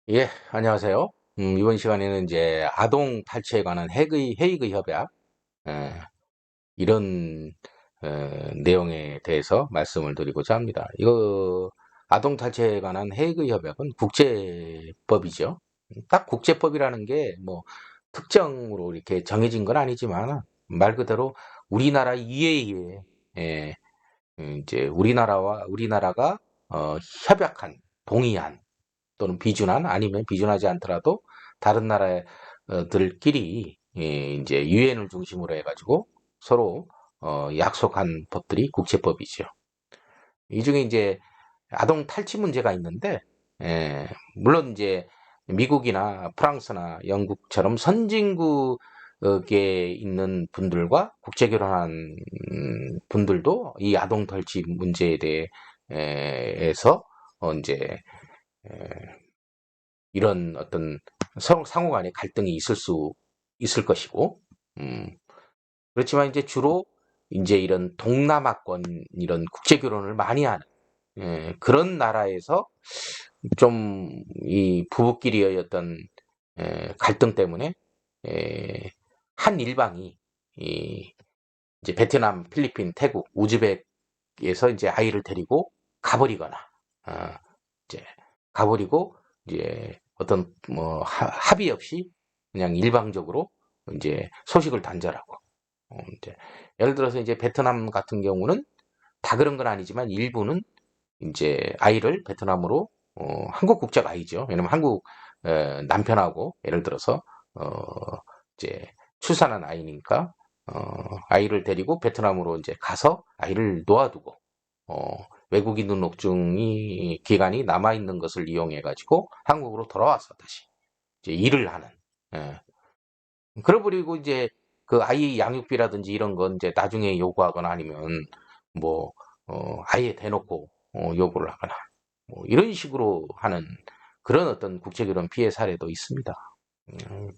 예, 안녕하세요. 이번 시간에는 이제 아동 탈취에 관한 헤이그 협약, 에, 이런 내용에 대해서 말씀을 드리고자 합니다. 이거 아동 탈취에 관한 헤이그 협약은 국제법이죠. 딱 국제법이라는 게 뭐 특정으로 이렇게 정해진 건 아니지만 말 그대로 우리나라 이외에 이제 우리나라가 협약한 동의한 또는 비준한 아니면 비준하지 않더라도 다른 나라들끼리 이제 유엔을 중심으로 해가지고 서로 약속한 법들이 국제법이죠. 이 중에 이제 아동 탈취 문제가 있는데 물론 이제 미국이나 프랑스나 영국처럼 선진국에 있는 분들과 국제 결혼한 분들도 이 아동 탈취 문제에 대해서 이제 이런 어떤 상호 간의 갈등이 있을 것이고, 음, 그렇지만 이제 주로 이제 이런 동남아권 이런 국제 결혼을 많이 하는 그런 나라에서 좀 이 부부끼리의 어떤 갈등 때문에 에, 한 일방이 이 이제 베트남, 필리핀, 태국, 우즈벡에서 이제 아이를 데리고 가버리거나 어, 이제 가버리고 이제 어떤 뭐 합의 없이 그냥 일방적으로 이제 소식을 단절하고 이제 예를 들어서 이제 베트남 같은 경우는 다 그런 건 아니지만 일부는 이제 아이를 베트남으로 한국 국적 아이죠. 왜냐면 한국 남편하고 예를 들어서 어, 이제 출산한 아이니까 어, 아이를 데리고 베트남으로 이제 가서 아이를 놓아두고 외국인 등록증이 기간이 남아 있는 것을 이용해 가지고 한국으로 돌아와서 다시 이제 일을 하는. 예. 그러버리고 이제 그 아이 양육비라든지 이런 건 이제 나중에 요구하거나 아니면 뭐 아예 대놓고 요구를 하거나 뭐 이런 식으로 하는 그런 어떤 국제결혼 피해 사례도 있습니다.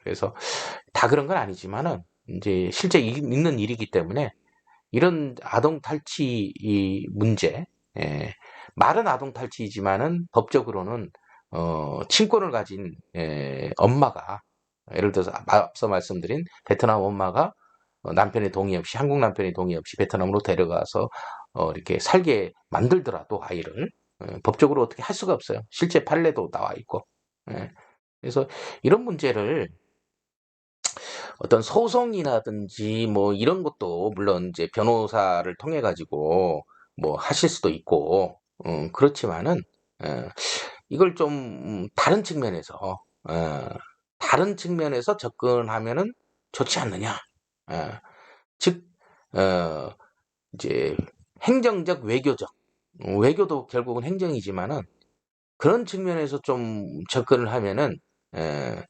그래서 다 그런 건 아니지만은 이제 실제 있는 일이기 때문에 이런 아동 탈취 이 문제, 예, 말은 아동 탈취이지만은 법적으로는 친권을 가진 엄마가 예를 들어서 앞서 말씀드린 베트남 엄마가 남편의 동의 없이 한국 남편의 동의 없이 베트남으로 데려가서 이렇게 살게 만들더라도 아이를 법적으로 어떻게 할 수가 없어요. 실제 판례도 나와 있고. 예. 그래서 이런 문제를 어떤 소송이라든지 뭐 이런 것도 물론 이제 변호사를 통해 가지고 뭐 하실 수도 있고 그렇지만은 어, 이걸 좀 다른 측면에서 다른 측면에서 접근하면은 좋지 않느냐. 어, 즉 이제 행정적 외교적 외교도 결국은 행정이지만은 그런 측면에서 좀 접근을 하면은 에,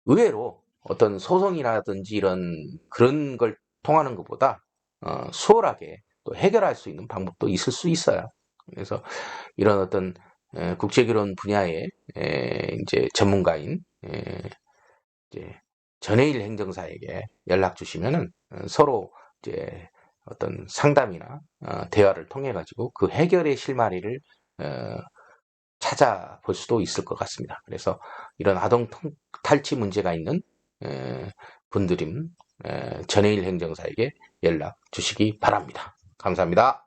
의외로 어떤 소송이라든지 이런 그런 걸 통하는 것보다 수월하게 또 해결할 수 있는 방법도 있을 수 있어요. 그래서 이런 어떤 국제결혼 분야의 이제 전문가인 이제 전해일 행정사에게 연락 주시면은 서로 이제 어떤 상담이나 대화를 통해 가지고 그 해결의 실마리를 어, 찾아볼 수도 있을 것 같습니다. 그래서 이런 아동 탈취 문제가 있는 분들임 전해일 행정사에게 연락 주시기 바랍니다. 감사합니다.